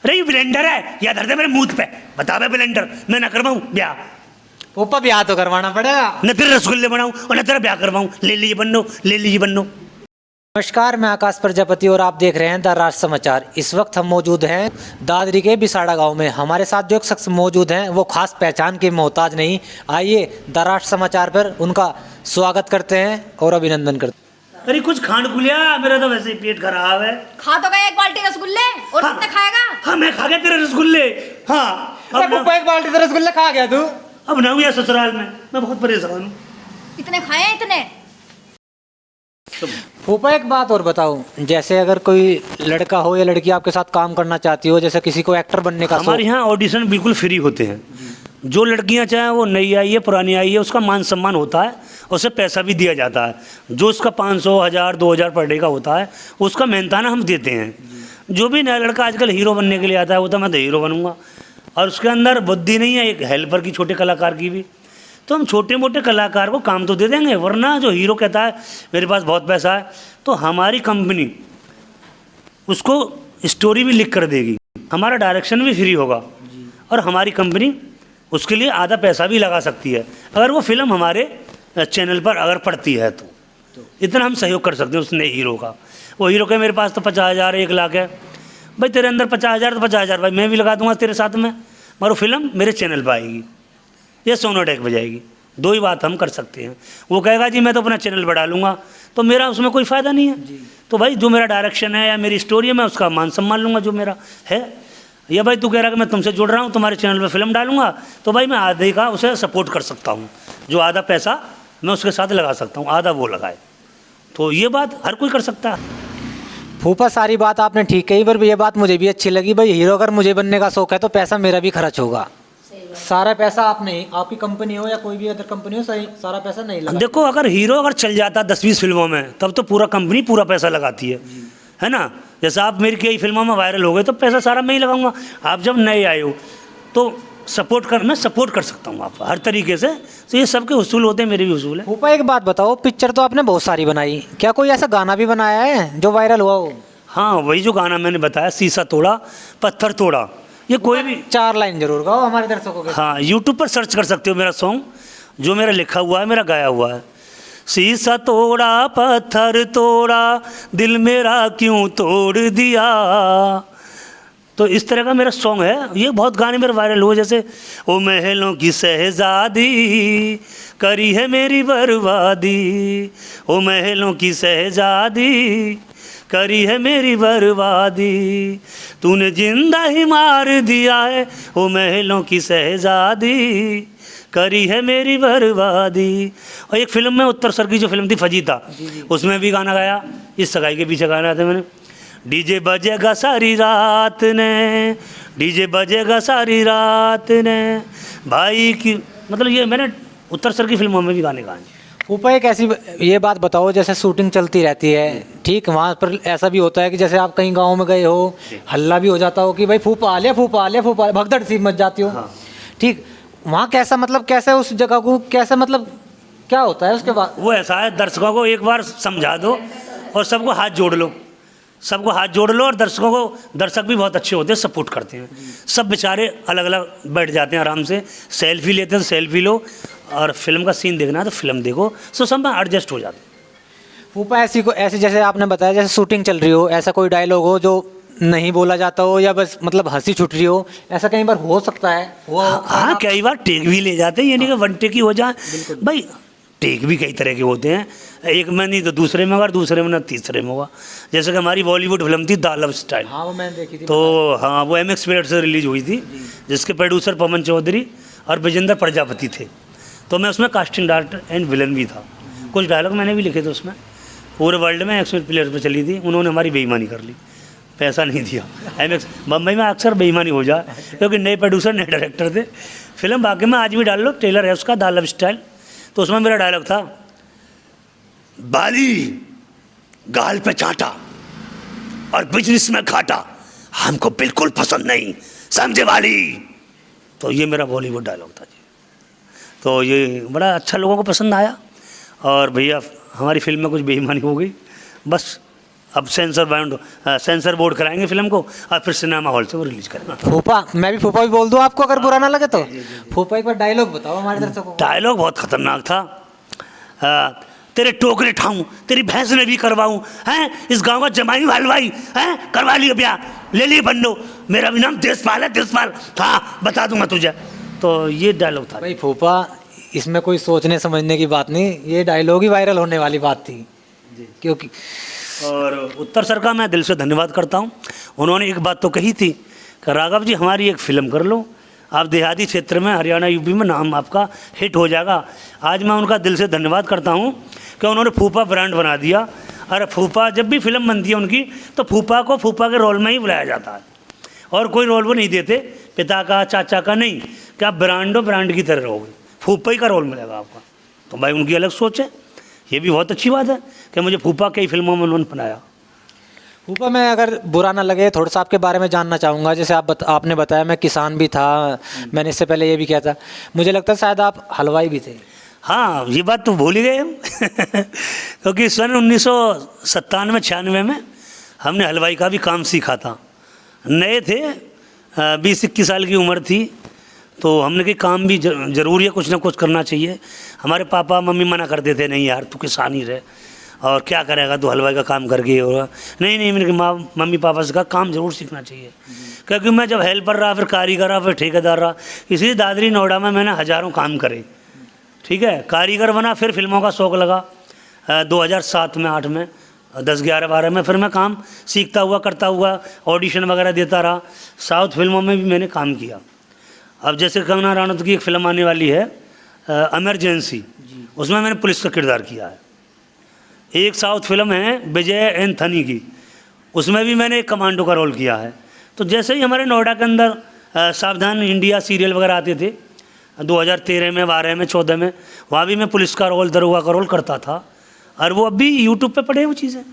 अरे ये ब्लेंडर है, या धर दे मेरे मुंह पे, बता बे ब्लेंडर, मैं ना करवाऊँ ब्याह। फूफा ब्याह तो करवाना पड़ेगा। न तेरे रसगुल्ले बनाऊँ और न तेरा ब्याह करवाऊँ। ले लीजिए बन्नो, ले लीजिए बन्नो। नमस्कार, मैं आकाश प्रजापति और आप देख रहे हैं द राष्ट्र समाचार। इस वक्त हम मौजूद हैं दादरी के बिसाड़ा गांव में। हमारे साथ जो एक शख्स मौजूद हैं वो खास पहचान के मोहताज नहीं। आइए द राष्ट्र समाचार पर उनका स्वागत करते हैं और अभिनंदन करते हैं। अरे कुछ खांड खुलिया, मेरा तो वैसे ही पेट खराब है। खा तो गया एक बाल्टी रसगुल्ले और हाँ, कितने खाएगा? हाँ मैं खा गया तेरे रसगुल्ले। हाँ फूफा एक बाल्टी से रसगुल्ले खा गया तू। अब ना हुआ ससुराल में, मैं बहुत परेशान हूँ। इतने खाए हैं इतने? फूफा एक बात और बताओ, जैसे अगर कोई लड़का हो या लड़की आपके साथ काम करना चाहती हो, जैसे किसी को एक्टर बनने का हमारे यहाँ ऑडिशन बिल्कुल फ्री होते हैं। जो लड़कियाँ चाहे वो नई आई है पुरानी आई है, उसका मान सम्मान होता है, उसे पैसा भी दिया जाता है। जो उसका 500, 1000, 2000 पर डे का होता है, उसका मेहनताना हम देते हैं। जो भी नया लड़का आजकल हीरो बनने के लिए आता है वो तो मैं तो हीरो बनूंगा, और उसके अंदर बुद्धि नहीं है एक हेल्पर की, छोटे कलाकार की भी, तो हम छोटे मोटे कलाकार को काम तो दे देंगे। वरना जो हीरो कहता है मेरे पास बहुत पैसा है, तो हमारी कंपनी उसको स्टोरी भी लिख कर देगी, हमारा डायरेक्शन भी फ्री होगा, और हमारी कंपनी उसके लिए आधा पैसा भी लगा सकती है अगर वो फिल्म हमारे चैनल पर अगर पड़ती है तो इतना हम सहयोग कर सकते हैं उस नए हीरो का। वो हीरो के मेरे पास तो 50,000 1 लाख है, भाई तेरे अंदर 50,000 तो 50,000 भाई मैं भी लगा दूंगा तेरे साथ में, मगर वो फिल्म मेरे चैनल पर आएगी या सोनोटेक पर जाएगी। दो ही बात हम कर सकते हैं। वो कहेगा जी मैं तो अपना चैनल बढ़ा लूँगा, तो मेरा उसमें कोई फ़ायदा नहीं है। तो भाई जो मेरा डायरेक्शन है या मेरी स्टोरी है, मैं उसका मान सम्मान लूँगा जो मेरा है। या भाई तू कह रहा कि मैं तुमसे जुड़ रहा हूँ, तुम्हारे चैनल पे फिल्म डालूंगा, तो भाई मैं आधे का उसे सपोर्ट कर सकता हूँ। जो आधा पैसा मैं उसके साथ लगा सकता हूँ, आधा वो लगाए। तो ये बात हर कोई कर सकता है। फूफा सारी बात आपने ठीक कही, पर ये बात मुझे भी अच्छी लगी। भाई हीरो अगर मुझे बनने का शौक है तो पैसा मेरा भी खर्च होगा। सारा पैसा आपने, आपकी कंपनी हो या कोई भी अदर कंपनी हो, सही सारा पैसा नहीं लगा। देखो अगर हीरो अगर चल जाता 10-20 फिल्मों में, तब तो पूरा कंपनी पूरा पैसा लगाती है ना। जैसे आप मेरी कई फिल्मों में वायरल हो गए तो पैसा सारा मैं ही लगाऊंगा। आप जब नए आए हो तो मैं सपोर्ट कर सकता हूँ आप हर तरीके से। तो ये सबके उसूल होते हैं, मेरे भी उसूल है। फूफा एक बात बताओ, पिक्चर तो आपने बहुत सारी बनाई, क्या कोई ऐसा गाना भी बनाया है जो वायरल हुआ हो? हाँ वही जो गाना मैंने बताया, शीशा तोड़ा पत्थर तोड़ा, ये कोई भी 4 लाइन जरूर गाओ हमारे दर्शकों के। हाँ यूट्यूब पर सर्च कर सकते हो मेरा सॉन्ग, जो मेरा लिखा हुआ है, मेरा गाया हुआ है। शीशा तोड़ा पत्थर तोड़ा, दिल मेरा क्यों तोड़ दिया। तो इस तरह का मेरा सॉन्ग है। ये बहुत गाने मेरे वायरल हुए, जैसे ओ महलों की शहजादी करी है मेरी बर्बादी, ओ महलों की शहजादी करी है मेरी बर्बादी, तूने जिंदा ही मार दिया है, ओ महलों की शहजादी करी है मेरी बर्बादी। और एक फिल्म में उत्तर सर की जो फिल्म थी फजीता, उसमें भी गाना गाया। इस सगाई के पीछे गाना था मैंने, डीजे बजेगा सारी रात ने, डीजे बजेगा सारी रात ने भाई की, मतलब ये मैंने उत्तर सर की फिल्मों में भी गाने गाए। फूफा एक ऐसी ये बात बताओ, जैसे शूटिंग चलती रहती है, ठीक, वहाँ पर ऐसा भी होता है कि जैसे आप कहीं गांव में गए हो, हल्ला भी हो जाता हो कि भाई फूफा आ लिया, फूफा आ लिया, फूफा, भगदड़ सी मच जाती हो। हाँ। ठीक, वहाँ कैसा, मतलब कैसे उस जगह को कैसे, मतलब क्या होता है उसके बाद? वो ऐसा है, दर्शकों को एक बार समझा दो और सबको हाथ जोड़ लो, सबको हाथ जोड़ लो। और दर्शकों को, दर्शक भी बहुत अच्छे होते हैं, सपोर्ट करते हैं। सब बेचारे अलग अलग बैठ जाते हैं आराम से, सेल्फी लेते हैं तो सेल्फी लो, और फिल्म का सीन देखना है तो फिल्म देखो, सो सब में एडजस्ट हो जाते हैं। फूफा ऐसी जैसे आपने बताया, जैसे शूटिंग चल रही हो, ऐसा कोई डायलॉग हो जो नहीं बोला जाता हो या बस मतलब हंसी छूट रही हो, ऐसा कई बार हो सकता है? हाँ कई बार टेक भी ले जाते हैं, यानी कि 1 टेक ही हो जाए भाई। टेक भी कई तरह के होते हैं, एक में नहीं तो दूसरे में होगा, दूसरे में ना तीसरे में होगा। जैसे कि हमारी बॉलीवुड फिल्म थी द लव स्टाइल, हाँ वो मैंने देखी थी। तो हाँ वो MX प्लेयर से रिलीज हुई थी, जिसके प्रोड्यूसर पवन चौधरी और विजेंद्र प्रजापति थे। तो मैं उसमें कास्टिंग डायरेक्टर एंड विलन भी था। कुछ डायलॉग मैंने भी लिखे थे उसमें। पूरे वर्ल्ड में MX प्लेयर पर चली थी, उन्होंने हमारी बेईमानी कर ली, पैसा नहीं दिया। MX बम्बई में अक्सर बेईमानी हो जाए, क्योंकि नए प्रोड्यूसर नए डायरेक्टर थे। फिल्म बाकी में आज भी डाल लो, ट्रेलर है उसका द लव स्टाइल। तो उसमें मेरा डायलॉग था, बाली गाल पे चाटा और बिजनेस में घाटा हमको बिल्कुल पसंद नहीं, समझे वाली। तो ये मेरा बॉलीवुड डायलॉग था जी। तो ये बड़ा अच्छा लोगों को पसंद आया। और भैया हमारी फिल्म में कुछ बेईमानी हो गई, बस अब सेंसर बोर्ड कराएंगे फिल्म को और फिर सिनेमा हॉल से वो रिलीज करेंगे। फूफा, मैं भी फूफा भी बोल दूं आपको अगर बुरा ना लगे तो। फूफा एक बार डायलॉग बताओ हमारे दर्शकों को। डायलॉग बहुत खतरनाक था। तेरे टोकरे ठाऊं, तेरी भैंस ने भी करवाऊं, हैं इस गांव का जमाई हलवाई, हैं करवा लिया ब्याह, ले लिए बंडो, मेरा भी नाम देशपाल है, देशपाल। हाँ बता दूंगा तुझे। तो ये डायलॉग था भाई फूफा, इसमें कोई सोचने समझने की बात नहीं, ये डायलॉग ही वायरल होने वाली बात थी। क्योंकि और उत्तर सर का मैं दिल से धन्यवाद करता हूँ। उन्होंने एक बात तो कही थी कि राघव जी हमारी एक फ़िल्म कर लो, आप देहाती क्षेत्र में हरियाणा यूपी में नाम आपका हिट हो जाएगा। आज मैं उनका दिल से धन्यवाद करता हूँ कि उन्होंने फूफा ब्रांड बना दिया। और फूफा जब भी फिल्म बनती है उनकी तो फूफा को फूफा के रोल में ही बुलाया जाता है और कोई रोल वो नहीं देते पिता का चाचा का नहीं, कि आप ब्रांड हो, ब्रांड की तरह रहोगे, फूफा ही का रोल मिलेगा आपका। तो भाई उनकी अलग सोच है, ये भी बहुत अच्छी बात है कि मुझे फूफा कई फिल्मों में उन्होंने बनाया। फूफा, मैं अगर बुरा ना लगे थोड़ा सा आपके बारे में जानना चाहूँगा। जैसे आपने बताया मैं किसान भी था, मैंने इससे पहले ये भी किया था, मुझे लगता है शायद आप हलवाई भी थे। हाँ ये बात तो भूल ही गए हम क्योंकि सन 1997-96 में हमने हलवाई का भी काम सीखा था। नए थे, 20-21 साल की उम्र थी, तो हमने कहा काम भी ज़रूरी है, कुछ ना कुछ करना चाहिए। हमारे पापा मम्मी मना कर देते, नहीं यार तू किसान ही रहे और क्या करेगा तू हलवाई का काम करके। और नहीं मैंने कहा मम्मी पापा से कहा काम ज़रूर सीखना चाहिए, क्योंकि मैं जब हेल्पर रहा, फिर कारीगर रहा, फिर ठेकेदार रहा, इसलिए दादरी नोएडा में मैंने हज़ारों काम करे। ठीक है, कारीगर बना, फिर फिल्मों का शौक़ लगा 2007 में 8 में 10, 11, 12 में फिर मैं काम सीखता हुआ करता हुआ ऑडिशन वगैरह देता रहा। साउथ फिल्मों में भी मैंने काम किया। अब जैसे कंगना रनौत की एक फ़िल्म आने वाली है इमरजेंसी, उसमें मैंने पुलिस का किरदार किया है। एक साउथ फिल्म है विजय एंथनी की, उसमें भी मैंने एक कमांडो का रोल किया है। तो जैसे ही हमारे नोएडा के अंदर सावधान इंडिया सीरियल वगैरह आते थे 2013 में, 12 में, 14 में, वहाँ भी मैं पुलिस का रोल, दरोगा का रोल करता था। और वो अभी यूट्यूब पे पड़े वो चीज़ें,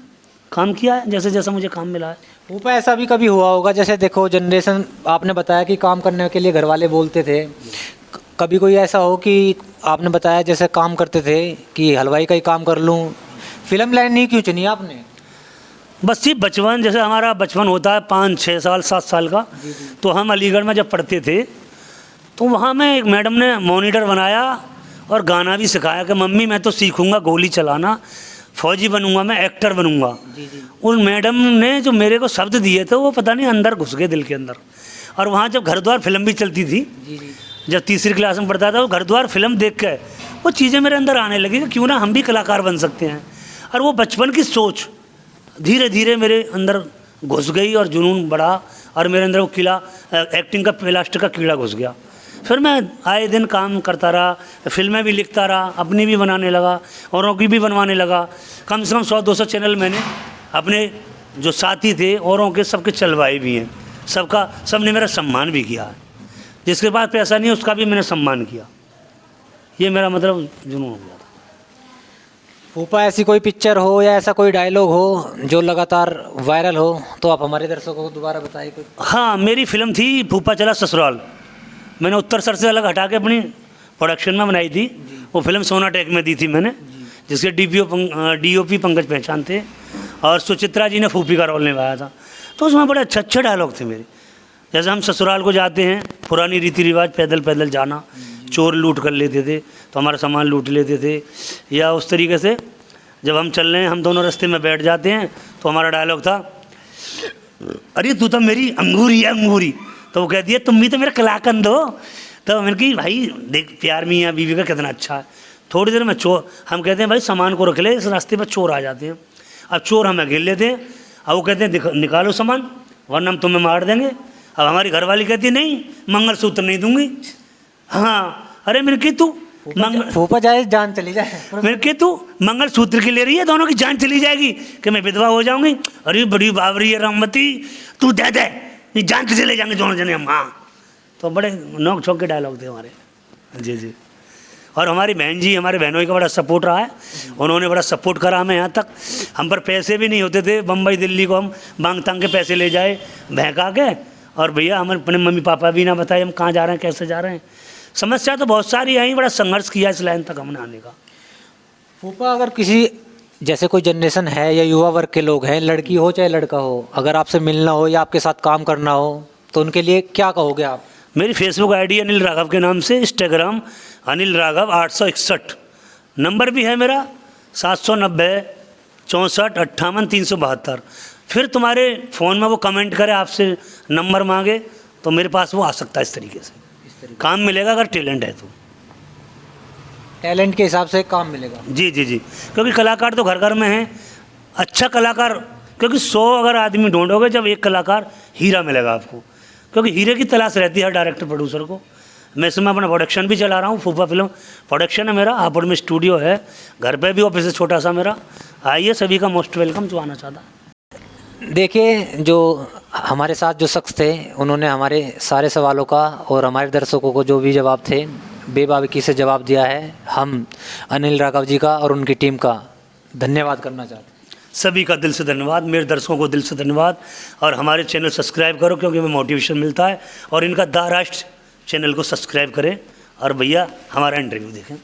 काम किया है जैसे जैसा मुझे काम मिला है। फूफा, ऐसा भी कभी हुआ होगा, जैसे देखो जनरेशन, आपने बताया कि काम करने के लिए घर वाले बोलते थे, कभी कोई ऐसा हो कि आपने बताया जैसे काम करते थे कि हलवाई का ही काम कर लूँ, फिल्म लाइन नहीं क्यों चुनी आपने? बस ये बचपन, जैसे हमारा बचपन होता है 5, 6 साल, 7 साल का, तो हम अलीगढ़ में जब पढ़ते थे तो वहाँ में एक मैडम ने मॉनिटर बनाया और गाना भी सिखाया कि मम्मी मैं तो सीखूंगा गोली चलाना, फौजी बनूंगा, मैं एक्टर बनूंगा। उन मैडम ने जो मेरे को शब्द दिए थे वो पता नहीं अंदर घुस गए दिल के अंदर। और वहाँ जब घर द्वार फिल्म भी चलती थी, जब तीसरी क्लास में पढ़ता था, वो घर द्वार फिल्म देख के वो चीज़ें मेरे अंदर आने लगी कि क्यों ना हम भी कलाकार बन सकते हैं। और वो बचपन की सोच धीरे धीरे मेरे अंदर घुस गई और जुनून बढ़ा और मेरे अंदर वो कीड़ा, एक्टिंग का प्लास्टिक का कीड़ा घुस गया। फिर मैं आए दिन काम करता रहा, फिल्में भी लिखता रहा, अपनी भी बनाने लगा, औरों की भी बनवाने लगा। कम से कम 100-200 चैनल मैंने अपने जो साथी थे औरों के सबके चलवाए भी हैं, सबने मेरा सम्मान भी किया है। जिसके पास पैसा नहीं उसका भी मैंने सम्मान किया। ये मेरा मतलब जुनून हो गया था। फूफा, ऐसी कोई पिक्चर हो या ऐसा कोई डायलॉग हो जो लगातार वायरल हो तो आप हमारे दर्शकों को दोबारा बताइए कोई। हाँ, मेरी फिल्म थी फूफा चला ससुराल, मैंने उत्तर सर से अलग हटा के अपनी प्रोडक्शन में बनाई थी। वो फिल्म सोनाटेक में दी थी मैंने, जिसके DOP पंकज पहचान थे और सुचित्रा जी ने फूफी का रोल निभाया था। तो उसमें बड़े अच्छे डायलॉग थे मेरे। जैसे हम ससुराल को जाते हैं, पुरानी रीति रिवाज, पैदल पैदल जाना, चोर लूट कर लेते थे तो हमारा सामान लूट लेते थे। या उस तरीके से जब हम चल रहे हैं, हम दोनों रास्ते में बैठ जाते हैं तो हमारा डायलॉग था, अरे तू तो मेरी अंगूरी है अंगूरी। तो वो कहती है तुम भी तो मेरा कलाकंद हो। तो मैंने कही भाई देख प्यार मियाँ बीवी का कितना अच्छा है। थोड़ी देर में चोर, हम कहते हैं भाई सामान को रख ले, इस रास्ते पर चोर आ जाते हैं। अब चोर हमें घेर लेते हैं, अब वो कहते हैं निकालो सामान वरना हम तुम्हें मार देंगे। अब हमारी घरवाली कहती है नहीं मंगलसूत्र नहीं दूंगी। हाँ, अरे मैंने की तू फूफा जाए जान चली जाए, मैंने की तू मंगलसूत्र की ले रही है, दोनों की जान चली जाएगी कि मैं विधवा हो जाऊंगी। अरे बड़ी बावरी है रामवती, तू दे दे, नहीं जान के चले जाएंगे दोनों जने हम। हाँ, तो बड़े नोक छोक के डायलॉग थे हमारे। जी। और हमारी बहन जी, हमारे बहनों का बड़ा सपोर्ट रहा है, उन्होंने बड़ा सपोर्ट करा हमें यहाँ तक। हम पर पैसे भी नहीं होते थे, बम्बई दिल्ली को हम मांग तांग के पैसे ले जाए बहका के, और भैया हम अपने मम्मी पापा भी ना बताए हम कहाँ जा रहे हैं, कैसे जा रहे हैं। समस्या तो बहुत सारी आई, बड़ा संघर्ष किया इस लाइन तक हमने आने का। फूफा, अगर किसी जैसे कोई जनरेशन है या युवा वर्ग के लोग हैं, लड़की हो चाहे लड़का हो, अगर आपसे मिलना हो या आपके साथ काम करना हो तो उनके लिए क्या कहोगे आप? मेरी फेसबुक आईडी अनिल राघव के नाम से, इंस्टाग्राम अनिल राघव 861, नंबर भी है मेरा 790 64 58 372। फिर तुम्हारे फ़ोन में वो कमेंट करे, आपसे नंबर मांगे, तो मेरे पास वो आ सकता है। इस तरीके से काम मिलेगा अगर टैलेंट है तो। टैलेंट के हिसाब से काम मिलेगा। जी जी जी, क्योंकि कलाकार तो घर घर में हैं। अच्छा कलाकार, क्योंकि 100 अगर आदमी ढूंढोगे, जब एक कलाकार हीरा मिलेगा आपको, क्योंकि हीरे की तलाश रहती है हर डायरेक्टर प्रोड्यूसर को। मैं इसमें अपना प्रोडक्शन भी चला रहा हूँ, फूफा फिल्म प्रोडक्शन है मेरा, हापुड़ में स्टूडियो है, घर पे भी ऑफिस है छोटा सा मेरा। आइए, सभी का मोस्ट वेलकम जो आना चाहता। देखिए, जो हमारे साथ जो शख्स थे, उन्होंने हमारे सारे सवालों का और हमारे दर्शकों को जो भी जवाब थे बेबाकी से जवाब दिया है। हम अनिल राघव जी का और उनकी टीम का धन्यवाद करना चाहते हैं। सभी का दिल से धन्यवाद, मेरे दर्शकों को दिल से धन्यवाद। और हमारे चैनल सब्सक्राइब करो, क्योंकि हमें मोटिवेशन मिलता है। और इनका द राष्ट्र चैनल को सब्सक्राइब करें और भैया हमारा इंटरव्यू देखें।